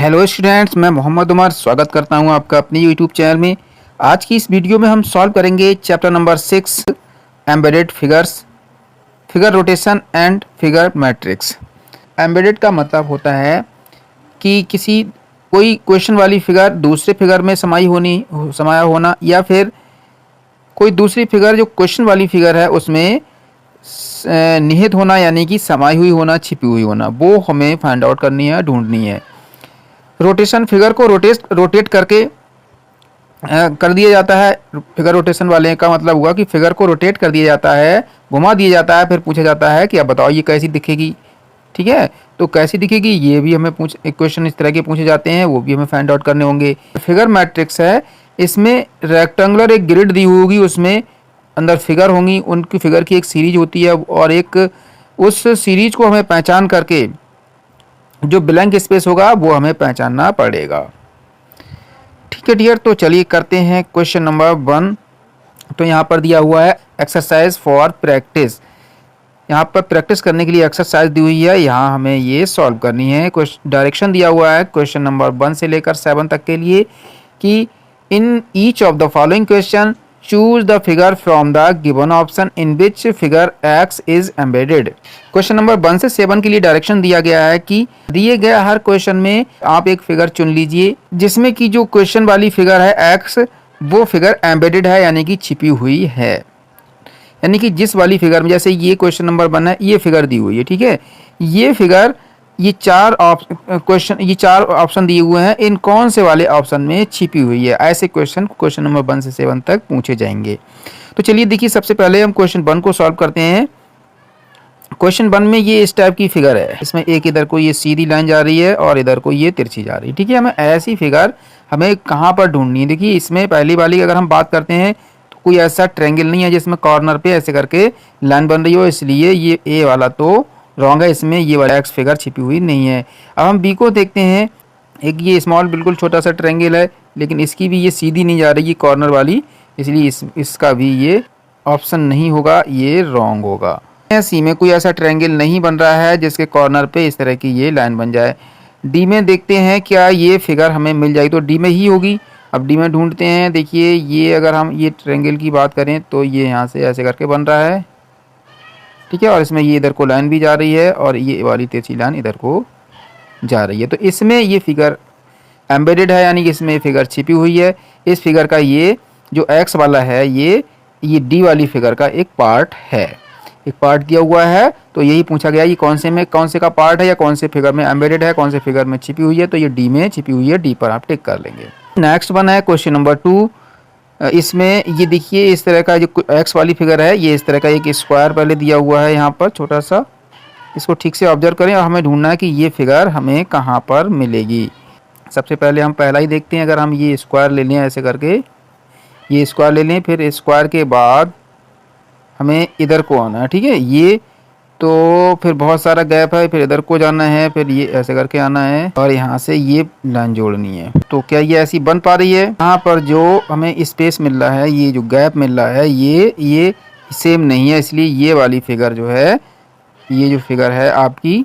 Hello students, मैं मोहम्मद उमर स्वागत करता हूं आपका अपने यूट्यूब चैनल में। आज की इस वीडियो में हम सॉल्व करेंगे chapter number 6 embedded figures, figure rotation and figure matrix. Embedded का मतलब होता है कि कोई क्वेश्चन वाली फिगर दूसरे फिगर में समाया होना, या फिर कोई दूसरी फिगर जो क्वेश्चन वाली फिगर है उसमें निहित होना, यानी कि समाई हुई होना, छिपी हुई होना, वो हमें फाइंड आउट करनी है, ढूंढनी है। रोटेशन, फिगर को रोटेट करके कर दिया जाता है। फिगर रोटेशन वाले का मतलब हुआ कि फिगर को रोटेट कर दिया जाता है, घुमा दिया जाता है, फिर पूछा जाता है कि अब बताओ ये कैसी दिखेगी। ठीक है, तो कैसी दिखेगी ये भी हमें एक क्वेश्चन इस तरह के पूछे जाते हैं, वो भी हमें फाइंड आउट करने होंगे। फिगर मैट्रिक्स है, इसमें रेक्टेंगुलर एक ग्रिड दी होगी, उसमें अंदर फिगर होंगी, उनकी फिगर की एक सीरीज होती है, और एक उस सीरीज को हमें पहचान करके जो ब्लैंक स्पेस होगा वो हमें पहचानना पड़ेगा। ठीक है डियर, तो चलिए करते हैं क्वेश्चन नंबर 1। तो यहाँ पर दिया हुआ है एक्सरसाइज फॉर प्रैक्टिस। यहाँ पर प्रैक्टिस करने के लिए एक्सरसाइज दी हुई है, यहाँ हमें ये सॉल्व करनी है। डायरेक्शन दिया हुआ है क्वेश्चन नंबर 1 से लेकर 7 तक के लिए कि in each of the following question choose the figure from the given option in which figure X is embedded. Question number 1 से 7 के लिए डायरेक्शन दिया गया है कि दिए गए हर क्वेश्चन में आप एक फिगर चुन लीजिए जिसमें कि जो क्वेश्चन वाली फिगर है एक्स, वो फिगर एम्बेडेड है, यानी कि छिपी हुई है। यानी कि जिस वाली फिगर में, जैसे ये क्वेश्चन नंबर 1 है, ये फिगर दी हुई है, ठीक है, ये फिगर, ये चार ऑप्शन दिए हुए हैं, इन कौन से वाले ऑप्शन में छिपी हुई है, ऐसे क्वेश्चन नंबर 1 से 7 तक पूछे जाएंगे। तो चलिए देखिए, सबसे पहले हम क्वेश्चन 1 को सॉल्व करते हैं। क्वेश्चन 1 में ये इस टाइप की फिगर है, इसमें एक इधर को ये सीधी लाइन जा रही है और इधर को ये तिरछी जा रही है। ठीक है, हमें ऐसी फिगर हमें कहाँ पर ढूंढनी है। देखिए, इसमें पहली वाली अगर हम बात करते हैं तो कोई ऐसा ट्रायंगल नहीं है जिसमें कॉर्नर पे ऐसे करके लाइन बन रही हो, इसलिए ये ए वाला तो रॉन्ग है, इसमें ये वाला एक्स फिगर छिपी हुई नहीं है। अब हम बी को देखते हैं। एक ये स्मॉल बिल्कुल छोटा सा ट्रायंगल है, लेकिन इसकी भी ये सीधी नहीं जा रही है कॉर्नर वाली, इसलिए इसका भी ये ऑप्शन नहीं होगा, ये रॉन्ग होगा। सी में कोई ऐसा ट्रायंगल नहीं बन रहा है जिसके कॉर्नर पे इस तरह की ये लाइन बन जाए। डी में देखते हैं क्या ये फिगर हमें मिल जाएगी, तो डी में ही होगी। अब डी में ढूंढते हैं। देखिए, ये अगर हम ये ट्रायंगल की बात करें तो ये यहाँ से ऐसे करके बन रहा है, ठीक है, और इसमें ये इधर को लाइन भी जा रही है और ये वाली तिरछी लाइन इधर को जा रही है। तो इसमें ये फिगर एम्बेडेड है, यानी कि इसमें फिगर छिपी हुई है। इस फिगर का ये जो एक्स वाला है, ये डी वाली फिगर का एक पार्ट है, एक पार्ट दिया हुआ है। तो यही पूछा गया ये कौन से का पार्ट है, या कौन से फिगर में एम्बेडेड है, कौन से फिगर में छिपी हुई है। तो ये डी में छिपी हुई है, डी पर आप टिक कर लेंगे। नेक्स्ट वन है क्वेश्चन नंबर 2। इसमें ये देखिए, इस तरह का जो एक्स वाली फिगर है, ये इस तरह का एक स्क्वायर पहले दिया हुआ है यहाँ पर छोटा सा, इसको ठीक से ऑब्जर्व करें और हमें ढूंढना है कि ये फिगर हमें कहाँ पर मिलेगी। सबसे पहले हम पहला ही देखते हैं। अगर हम ये स्क्वायर ले लें ऐसे करके, ये स्क्वायर ले लें, फिर स्क्वायर के बाद हमें इधर को आना है, ठीक है, ये तो फिर बहुत सारा गैप है, फिर इधर को जाना है, फिर ये ऐसे करके आना है और यहाँ से ये लाइन जोड़नी है। तो क्या ये ऐसी बन पा रही है? यहाँ पर जो हमें स्पेस मिल रहा है, ये जो गैप मिल रहा है, ये सेम नहीं है, इसलिए ये वाली फिगर जो है, ये जो फिगर है आपकी,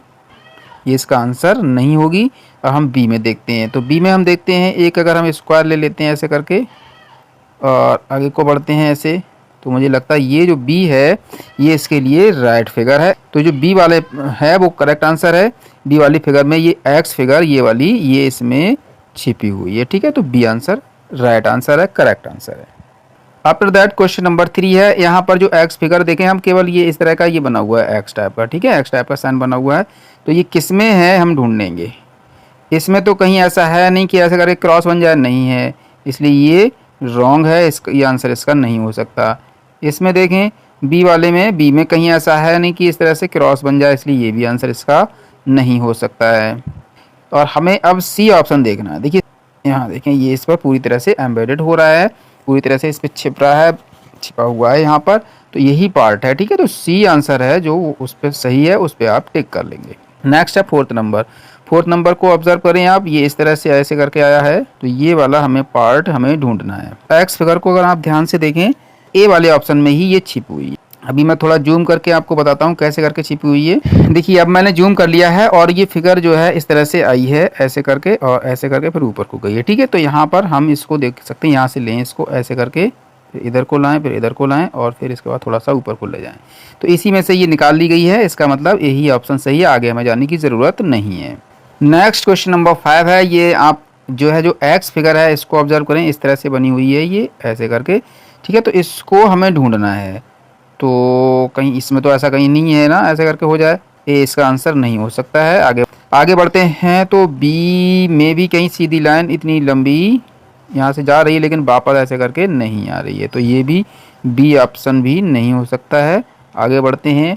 ये इसका आंसर नहीं होगी। और हम बी में देखते हैं। तो बी में हम देखते हैं, एक अगर हम स्क्वायर ले लेते हैं ऐसे करके और आगे को बढ़ते हैं ऐसे, तो मुझे लगता है ये जो बी है ये इसके लिए राइट फिगर है। तो जो बी वाले है वो करेक्ट आंसर है। बी वाली फिगर में ये एक्स फिगर, ये वाली, ये इसमें छिपी हुई है। ठीक है, तो बी आंसर राइट आंसर है, करेक्ट आंसर है। आफ्टर दैट क्वेश्चन नंबर 3 है। यहाँ पर जो एक्स फिगर देखें हम, केवल ये इस तरह का ये बना हुआ है एक्स टाइप का, ठीक है, एक्स टाइप का साइन बना हुआ है। तो ये किस में है हम ढूंढेंगे। इसमें तो कहीं ऐसा है नहीं कि ऐसे करके क्रॉस बन जाए, नहीं है, इसलिए ये रॉन्ग है, इसका ये आंसर इसका नहीं हो सकता। इसमें देखें बी वाले में, बी में कहीं ऐसा है नहीं कि इस तरह से क्रॉस बन जाए, इसलिए ये भी आंसर इसका नहीं हो सकता है। और हमें अब सी ऑप्शन देखना है। देखिए यहाँ देखें, ये इस पर पूरी तरह से एम्बेडेड हो रहा है, पूरी तरह से इस पर छिप रहा है, छिपा हुआ है यहाँ पर, तो यही पार्ट है। ठीक है, तो सी आंसर है जो उस पर सही है, उस पर आप टिक कर लेंगे। नेक्स्ट है 4th नंबर। 4th नंबर को ऑब्जर्व करें आप, ये इस तरह से ऐसे करके आया है, तो ये वाला हमें पार्ट हमें ढूंढना है। एक्स फिगर को अगर आप ध्यान से देखें, ए वाले ऑप्शन में ही ये छिप हुई है। अभी मैं थोड़ा जूम करके आपको बताता हूँ कैसे करके छिपी हुई है। देखिए अब मैंने जूम कर लिया है और ये फिगर जो है इस तरह से आई है, ऐसे करके और ऐसे करके फिर ऊपर को गई है। ठीक है, तो यहाँ पर हम इसको देख सकते हैं, यहाँ से लें इसको ऐसे करके, फिर इधर को लाएं, फिर इधर को लाएं और फिर इसके बाद थोड़ा सा ऊपर को ले जाएं। तो इसी में से ये निकाल ली गई है, इसका मतलब यही ऑप्शन सही है, आगे हमें जाने की ज़रूरत नहीं है। नेक्स्ट क्वेश्चन नंबर 5 है। ये आप जो है जो एक्स फिगर है इसको ऑब्जर्व करें, इस तरह से बनी हुई है ये ऐसे करके। ठीक है, तो इसको हमें ढूंढना है। तो कहीं इसमें तो ऐसा कहीं नहीं है ना ऐसे करके हो जाए, ये इसका आंसर नहीं हो सकता है। आगे बढ़ते हैं। तो बी में भी कहीं सीधी लाइन इतनी लंबी यहाँ से जा रही है लेकिन वापस ऐसे करके नहीं आ रही है, तो ये भी बी ऑप्शन भी नहीं हो सकता है। आगे बढ़ते हैं।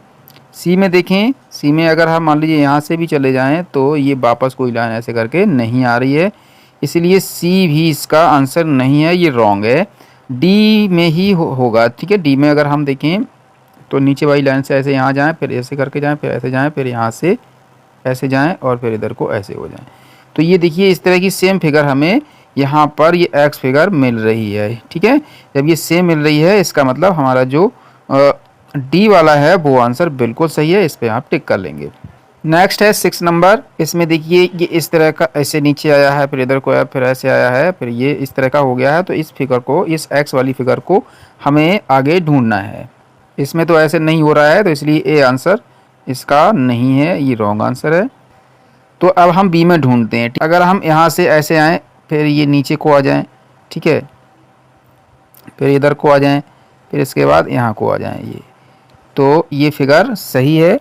सी में देखें, सी में अगर हम मान लीजिए यहाँ से भी चले जाएं तो ये वापस कोई लाइन ऐसे करके नहीं आ रही है, इसलिए सी भी इसका आंसर नहीं है, ये रॉन्ग है। डी में ही होगा। ठीक है, डी में अगर हम देखें तो नीचे वाली लाइन से ऐसे यहाँ जाएं, फिर ऐसे करके जाएं, फिर ऐसे जाएं, फिर यहाँ से ऐसे जाएं और फिर इधर को ऐसे हो जाएं। तो ये देखिए इस तरह की सेम फिगर हमें यहाँ पर ये एक्स फिगर मिल रही है। ठीक है, जब ये सेम मिल रही है इसका मतलब हमारा जो डी वाला है वो आंसर बिल्कुल सही है, इस पर आप टिक कर लेंगे। नेक्स्ट है 6 नंबर। इसमें देखिए ये इस तरह का ऐसे नीचे आया है, फिर इधर को आया, फिर ऐसे आया है, फिर ये इस तरह का हो गया है। तो इस फिगर को, इस एक्स वाली फिगर को हमें आगे ढूंढना है। इसमें तो ऐसे नहीं हो रहा है, तो इसलिए ए आंसर इसका नहीं है, ये रॉन्ग आंसर है। तो अब हम बी में ढूंढते हैं। अगर हम यहाँ से ऐसे आएँ, फिर ये नीचे को आ जाएँ, ठीक है, फिर इधर को आ जाएँ, फिर इसके बाद यहाँ को आ जाएँ, ये तो ये फिगर सही है,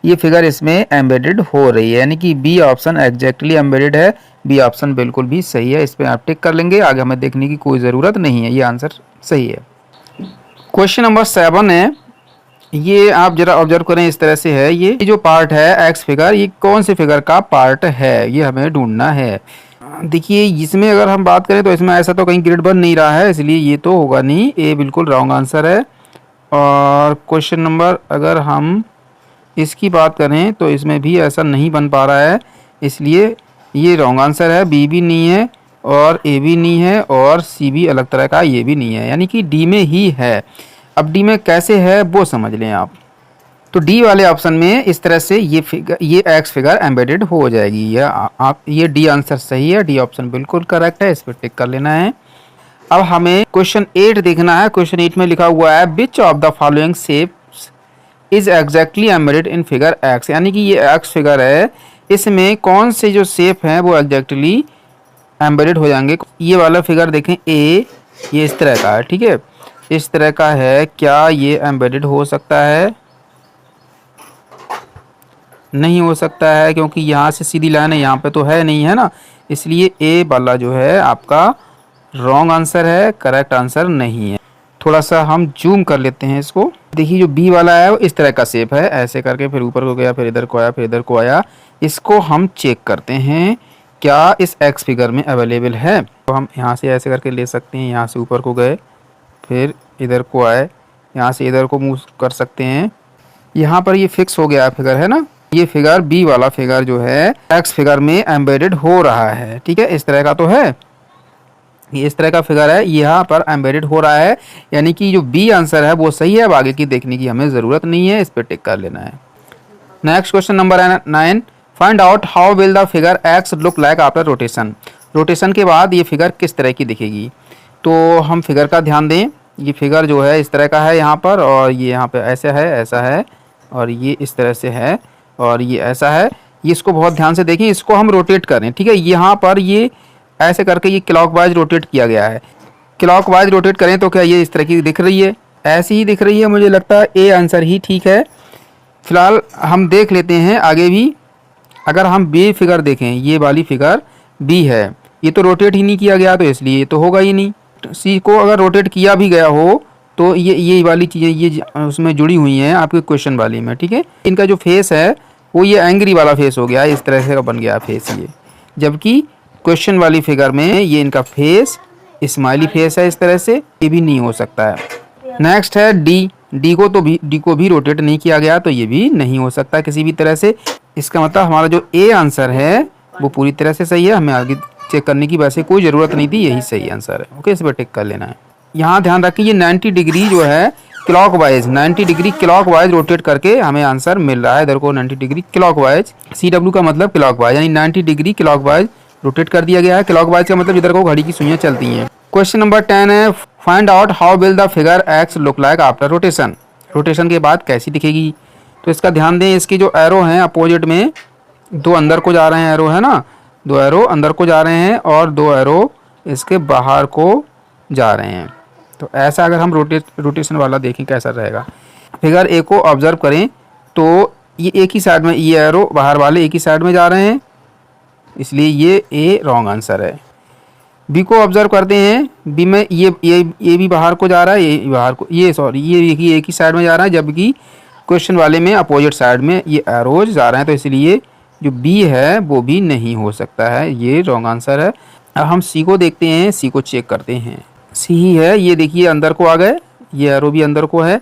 ये फिगर इसमें एम्बेडेड हो रही है, यानी कि बी ऑप्शन एग्जैक्टली एम्बेडेड है। बी ऑप्शन बिल्कुल भी सही है, इस पर आप टिक कर लेंगे, आगे हमें देखने की कोई ज़रूरत नहीं है, ये आंसर सही है। क्वेश्चन नंबर 7 है। ये आप जरा ऑब्जर्व करें, इस तरह से है, ये जो पार्ट है एक्स फिगर, ये कौन से फिगर का पार्ट है, ये हमें ढूंढना है। देखिए इसमें अगर हम बात करें तो इसमें ऐसा तो कहीं ग्रिड बन नहीं रहा है, इसलिए ये तो होगा नहीं, ए बिल्कुल रॉन्ग आंसर है। और क्वेश्चन नंबर अगर हम इसकी बात करें तो इसमें भी ऐसा नहीं बन पा रहा है, इसलिए ये रॉन्ग आंसर है। बी भी नहीं है और ए भी नहीं है और सी भी अलग तरह का ये भी नहीं है, यानी कि डी में ही है। अब डी में कैसे है वो समझ लें आप। तो डी वाले ऑप्शन में इस तरह से ये फिगर, ये एक्स फिगर एम्बेडेड हो जाएगी। ये डी आंसर सही है, डी ऑप्शन बिल्कुल करेक्ट है, इस पर टिक कर लेना है। अब हमें क्वेश्चन 8 देखना है। क्वेश्चन 8 में लिखा हुआ है which of the following shapes is exactly embedded in figure x, यानी कि ये एक्स फिगर है, इसमें कौन से जो शेप हैं वो एग्जैक्टली एम्बेडेड हो जाएंगे। ये वाला फिगर देखें ए, ये इस तरह का है, ठीक है, इस तरह का है, क्या ये एम्बेडेड हो सकता है? नहीं हो सकता है, क्योंकि यहाँ से सीधी लाइन है, यहाँ पे तो है नहीं, है ना, इसलिए ए वाला जो है आपका रॉन्ग आंसर है, करेक्ट आंसर नहीं है। थोड़ा सा हम जूम कर लेते हैं इसको। देखिए जो बी वाला है वो इस तरह का शेप है, ऐसे करके फिर ऊपर को गया, फिर इधर को आया, फिर इधर को आया। इसको हम चेक करते हैं क्या इस एक्स फिगर में अवेलेबल है। तो हम यहाँ से ऐसे करके ले सकते हैं, यहाँ से ऊपर को गए, फिर इधर को आए, यहाँ से इधर को मूव कर सकते हैं। यहाँ पर ये फिक्स हो गया फिगर, है ना, ये फिगर बी वाला फिगर जो है एक्स फिगर में एम्बेडेड हो रहा है। ठीक है, इस तरह का तो है, ये इस तरह का फिगर है, यहाँ पर एम्बेडेड हो रहा है, यानी कि जो बी आंसर है वो सही है। अब आगे की देखने की हमें ज़रूरत नहीं है, इस पर टिक कर लेना है। Next question number 9, find out how will the figure x look like after rotation. Rotation के बाद ये फिगर किस तरह की दिखेगी। तो हम फिगर का ध्यान दें, ये फिगर जो है इस तरह का है यहाँ पर, और ये यहाँ पे ऐसा है, ऐसा है, और ये इस तरह से है, और ये ऐसा है। ये इसको बहुत ध्यान से देखें, इसको हम रोटेट करें, ठीक है, यहाँ पर ये ऐसे करके ये क्लॉकवाइज रोटेट किया गया है। क्लॉकवाइज रोटेट करें तो क्या ये इस तरह की दिख रही है? ऐसी ही दिख रही है, मुझे लगता है ए आंसर ही ठीक है। फिलहाल हम देख लेते हैं आगे भी। अगर हम बी फिगर देखें, ये वाली फिगर बी है, ये तो रोटेट ही नहीं किया गया, तो इसलिए ये तो होगा ही नहीं। सी को अगर रोटेट किया भी गया हो तो ये वाली चीज़ें ये उसमें जुड़ी हुई हैं आपके क्वेश्चन वाली में, ठीक है। इनका जो फेस है वो ये एंग्री वाला फेस हो गया, इस तरह से बन गया फेस ये, जबकि क्वेश्चन वाली फिगर में ये इनका फेस स्माइली फेस है इस तरह से, ये भी नहीं हो सकता है। नेक्स्ट है डी को भी रोटेट नहीं किया गया, तो ये भी नहीं हो सकता किसी भी तरह से। इसका मतलब हमारा जो ए आंसर है वो पूरी तरह से सही है, हमें आगे चेक करने की वैसे कोई ज़रूरत नहीं थी, यही सही आंसर है। ओके, इस पर टिक कर लेना है। यहाँ ध्यान रखिए ये 90 डिग्री जो है क्लॉकवाइज 90 डिग्री क्लॉकवाइज रोटेट करके हमें आंसर मिल रहा है। इधर को 90 डिग्री क्लॉकवाइज, CW का मतलब क्लॉकवाइज, यानी 90 डिग्री क्लॉकवाइज रोटेट कर दिया गया है। क्लॉकवाइज का मतलब इधर को घड़ी की सुइयां चलती हैं। क्वेश्चन नंबर 10 है, find out how will the figure x look like after rotation. Rotation के बाद कैसी दिखेगी। तो इसका ध्यान दें, इसकी जो एरो हैं अपोजिट में दो अंदर को जा रहे हैं एरो, है ना, दो एरो अंदर को जा रहे हैं और दो एरो इसके बाहर को जा रहे हैं। तो ऐसा अगर हम रोटेशन वाला देखें कैसा रहेगा। फिगर ए को ऑब्जर्व करें तो ये एक ही साइड में, ये एरो बाहर वाले एक ही साइड में जा रहे हैं, इसलिए ये ए रॉन्ग आंसर है। बी को ऑब्जर्व करते हैं, बी में ये भी बाहर को जा रहा है, ये बाहर को, ये सॉरी ये एक ही साइड में जा रहा है, जबकि क्वेश्चन वाले में अपोजिट साइड में ये एरोज जा रहे हैं, तो इसलिए जो बी है वो भी नहीं हो सकता है, ये रॉन्ग आंसर है। अब हम सी को देखते हैं, सी को चेक करते हैं। सी ही है, ये देखिए अंदर को आ गए, ये एरो भी अंदर को है,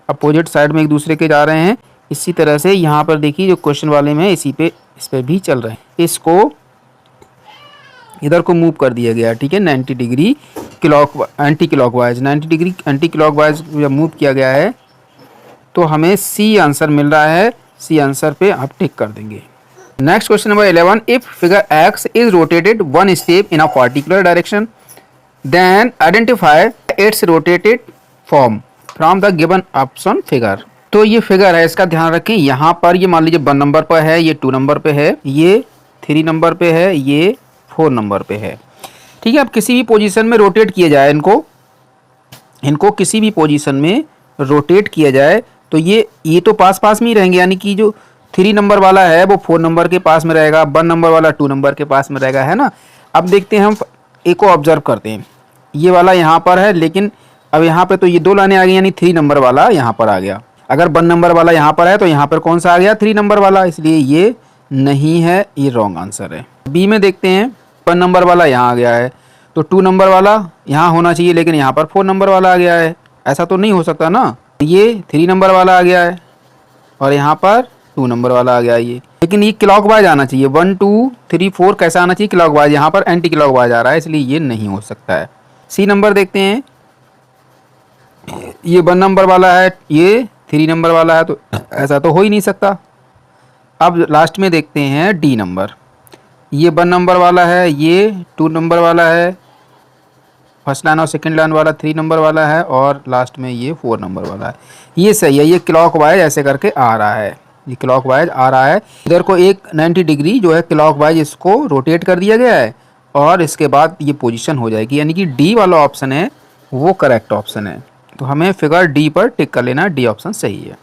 अपोजिट साइड में एक दूसरे के जा रहे हैं। इसी तरह से यहाँ पर देखिए जो क्वेश्चन वाले में इस पे भी चल रहे हैं। इसको इधर को मूव कर दिया गया, ठीक है, 90 degree anti clockwise, 90 degree anti clockwise जब मूव किया गया है तो हमें सी आंसर मिल रहा है। सी आंसर पे आप टिक कर देंगे। Next question number 11, if figure X is rotated one step in a particular direction then identify its rotated form from the given option figure. तो ये फिगर है, इसका ध्यान रखें। यहाँ पर ये मान लीजिए 1 नंबर पर है, ये 2 नंबर पे है, ये 3 नंबर पे है, ये 4 नंबर पे है, ठीक है। अब किसी भी पोजीशन में रोटेट किया जाए, इनको किसी भी पोजीशन में रोटेट किया जाए तो ये तो पास पास में ही रहेंगे, यानी कि जो 3 नंबर वाला है वो 4 नंबर के पास में रहेगा, 1 नंबर वाला 2 नंबर के पास में रहेगा, है ना। अब देखते हैं, हम ए को ऑब्जर्व करते हैं, ये वाला यहाँ पर है, लेकिन अब यहाँ पे तो ये 2 लाइनें आ गई, यानी 3 नंबर वाला यहाँ पर आ गया। अगर 1 नंबर वाला यहाँ पर है तो यहाँ पर कौन सा आ गया, 3 नंबर वाला, इसलिए ये नहीं है, ये रॉन्ग आंसर है। बी में देखते हैं, 1 नंबर वाला यहाँ आ गया है, तो 2 नंबर वाला यहाँ होना चाहिए, लेकिन यहाँ पर 4 नंबर वाला आ गया है, ऐसा तो नहीं हो सकता ना। ये 3 नंबर वाला आ गया है और यहाँ पर 2 नंबर वाला आ गया ये, लेकिन ये क्लॉकवाइज आना चाहिए, 1 2 3 4 कैसा आना चाहिए, क्लॉकवाइज, यहाँ पर एंटी क्लॉकवाइज आ रहा है, इसलिए ये नहीं हो सकता है। सी नंबर देखते हैं, ये 1 नंबर वाला है, ये 3 नंबर वाला है, तो ऐसा तो हो ही नहीं सकता। अब लास्ट में देखते हैं डी नंबर, ये 1 नंबर वाला है, ये 2 नंबर वाला है, फर्स्ट लाइन और सेकंड लाइन वाला 3 नंबर वाला है, और लास्ट में ये 4 नंबर वाला है। ये सही है, ये क्लॉकवाइज ऐसे करके आ रहा है, ये क्लॉकवाइज आ रहा है। इधर को एक 90 डिग्री जो है क्लॉकवाइज इसको रोटेट कर दिया गया है और इसके बाद ये पोजीशन हो जाएगी, यानी कि डी वाला ऑप्शन है वो करेक्ट ऑप्शन है। तो हमें फिगर डी पर टिक कर लेना, डी ऑप्शन सही है।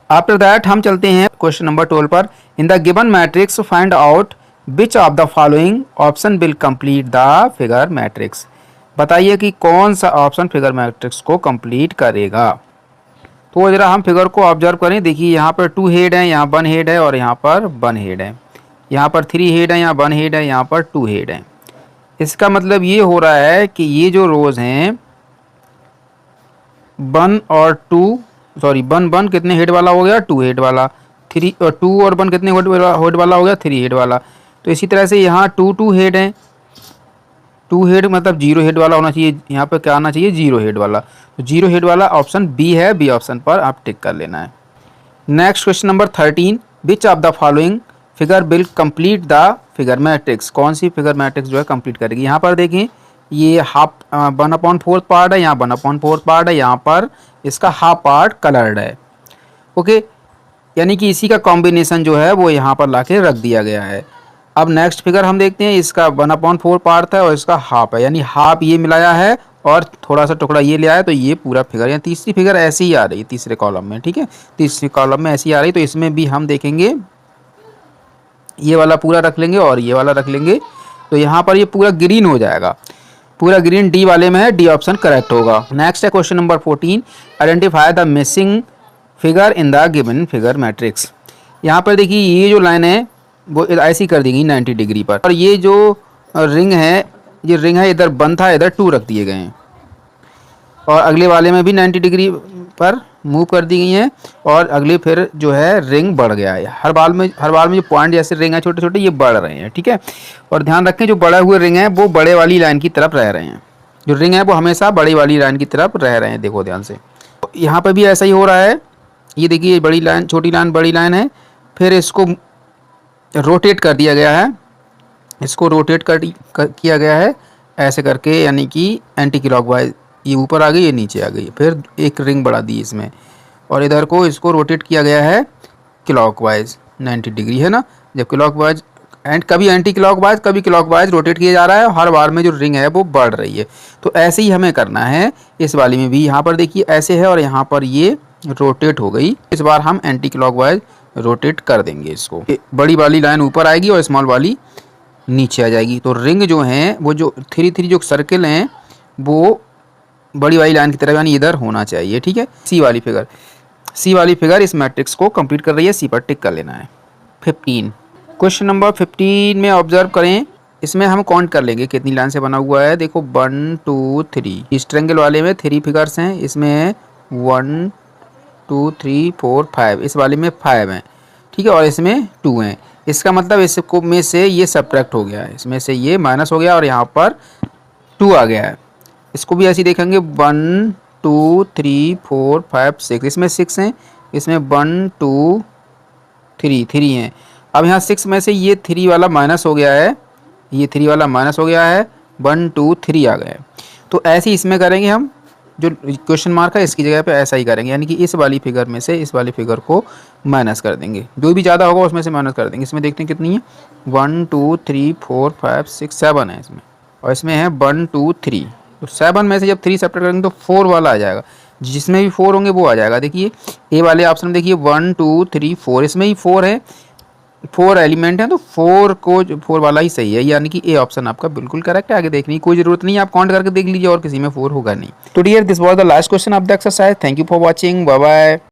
आफ्टर दैट हम चलते हैं क्वेश्चन नंबर 12 पर। In the given matrix find out which of the following option will complete the figure matrix. बताइए कि कौन सा ऑप्शन फिगर मैट्रिक्स को कंप्लीट करेगा। तो जरा हम फिगर को ऑब्जर्व करें, देखिए यहाँ पर 2 हेड है, यहाँ 1 हेड है और यहाँ पर 1 हेड है, यहाँ पर 3 हेड है, यहाँ 1 हेड है, यहाँ पर 2 हेड है। इसका मतलब ये हो रहा है कि ये जो रोज हैं 1 और 2, सॉरी 1 कितने हेड वाला हो गया, 2 हेड वाला, 3 और 2 और 1 कितने हेड वाला हो गया, 3 हेड वाला। तो इसी तरह से यहाँ 2 हेड हैं, 2 हेड मतलब 0 हेड वाला होना चाहिए, यहाँ पे क्या आना चाहिए, 0 हेड वाला। तो 0 हेड वाला ऑप्शन बी है, बी ऑप्शन पर आप टिक कर लेना है। Next question number 13, which of the following figure will complete the figure matrix. कौन सी फिगर मैट्रिक्स जो है कंप्लीट करेगी। यहाँ पर देखें, ये हाफ 1/4 पार्ट है, यहाँ 1/4 पार्ट है, यहाँ पर इसका हाफ पार्ट कलर्ड है, ओके, यानी कि इसी का कॉम्बिनेशन जो है वो यहाँ पर लाके रख दिया गया है। अब नेक्स्ट फिगर हम देखते हैं, इसका 1/4 पार्ट है और इसका हाफ है, यानी हाफ ये मिलाया है और थोड़ा सा टुकड़ा ये लिया है, तो ये पूरा फिगर, या तीसरी फिगर ऐसी ही आ रही है तीसरे कॉलम में, ठीक है, तीसरी कॉलम में ऐसी आ रही, तो इसमें भी हम देखेंगे ये वाला पूरा रख लेंगे और ये वाला रख लेंगे, तो यहाँ पर ये पूरा ग्रीन हो जाएगा, पूरा ग्रीन डी वाले में है, डी ऑप्शन करेक्ट होगा। नेक्स्ट है question number 14, identify the missing figure in the given figure matrix. यहाँ पर देखिए ये जो लाइन है वो ऐसी कर दी गई 90 डिग्री पर, और ये जो रिंग है, ये रिंग है इधर 1 था, इधर 2 रख दिए गए हैं, और अगले वाले में भी 90 डिग्री पर मूव कर दी गई हैं, और अगले फिर जो है रिंग बढ़ गया है। हर बार में जो पॉइंट जैसे रिंग है छोटे छोटे, ये बढ़ रहे हैं, ठीक है। और ध्यान रखें, जो बड़े हुए रिंग है वो बड़े वाली लाइन की तरफ रह रहे हैं, जो रिंग है वो हमेशा बड़ी वाली लाइन की तरफ रह रहे हैं, देखो ध्यान से। यहाँ पर भी ऐसा ही हो रहा है। ये देखिए बड़ी लाइन, छोटी लाइन, बड़ी लाइन है, फिर इसको रोटेट कर दिया गया है, इसको रोटेट किया गया है ऐसे करके, यानी कि एंटी क्लॉकवाइज। ये ऊपर आ गई, ये नीचे आ गई, फिर एक रिंग बढ़ा दी इसमें, और इधर को इसको रोटेट किया गया है क्लॉकवाइज 90 डिग्री, है ना। जब क्लॉकवाइज एंड कभी एंटी क्लॉकवाइज कभी क्लॉकवाइज रोटेट किया जा रहा है, हर बार में जो रिंग है वो बढ़ रही है। तो ऐसे ही हमें करना है इस वाली में भी। यहाँ पर देखिए ऐसे है और यहाँ पर ये रोटेट हो गई। इस बार हम एंटी क्लॉकवाइज रोटेट कर देंगे इसको। बड़ी वाली लाइन ऊपर आएगी और स्मॉल वाली नीचे आ जाएगी। तो रिंग जो है वो जो थ्री जो सर्किल हैं वो बड़ी वाली लाइन की तरफ यानी इधर होना चाहिए, ठीक है। सी वाली फिगर इस मैट्रिक्स को कंप्लीट कर रही है। सी पर टिक कर लेना है। 15 क्वेश्चन नंबर 15 में ऑब्जर्व करें, इसमें हम काउंट कर लेंगे कितनी लाइन से बना हुआ है। देखो 1 2 3, इस ट्रायंगल वाले में 3 फिगर्स हैं, इसमें 1 2 3 4 5, इस वाले में 5 हैं, ठीक है, और इसमें 2 हैं। इसका मतलब इसको में से ये सब्ट्रैक्ट हो गया है, इसमें से ये माइनस हो गया और यहाँ पर 2 आ गया है। इसको भी ऐसे ही देखेंगे 1 2 3 4 5 6, इसमें 6 हैं, इसमें 1 2 3 हैं। अब यहाँ 6 में से ये 3 वाला माइनस हो गया है, ये 3 वाला माइनस हो गया है, 1 2 3 आ गए। तो ऐसे ही इसमें करेंगे हम, जो क्वेश्चन मार्क है इसकी जगह पे ऐसा ही करेंगे, यानी कि इस वाली फिगर में से इस वाली फिगर को माइनस कर देंगे, जो भी ज़्यादा होगा उसमें से माइनस कर देंगे। इसमें देखते हैं कितनी है, 1 2 3 4 5 6 7 है इसमें, और इसमें है 1 2 3। तो 7 में से जब 3 सेपरेट करेंगे तो 4 वाला आ जाएगा, जिसमें भी 4 होंगे वो आ जाएगा। देखिए ए वाले ऑप्शन में देखिए 1 2 3 4, इसमें ही 4 है, 4 एलिमेंट हैं, तो 4 वाला ही सही है, यानी कि ए ऑप्शन आपका बिल्कुल करेक्ट है। आगे देखने की कोई जरूरत नहीं है, आप काउंट करके देख लीजिए और किसी में 4 होगा नहीं। तो dear this was the last question of the exercise. Thank you for watching, bye bye.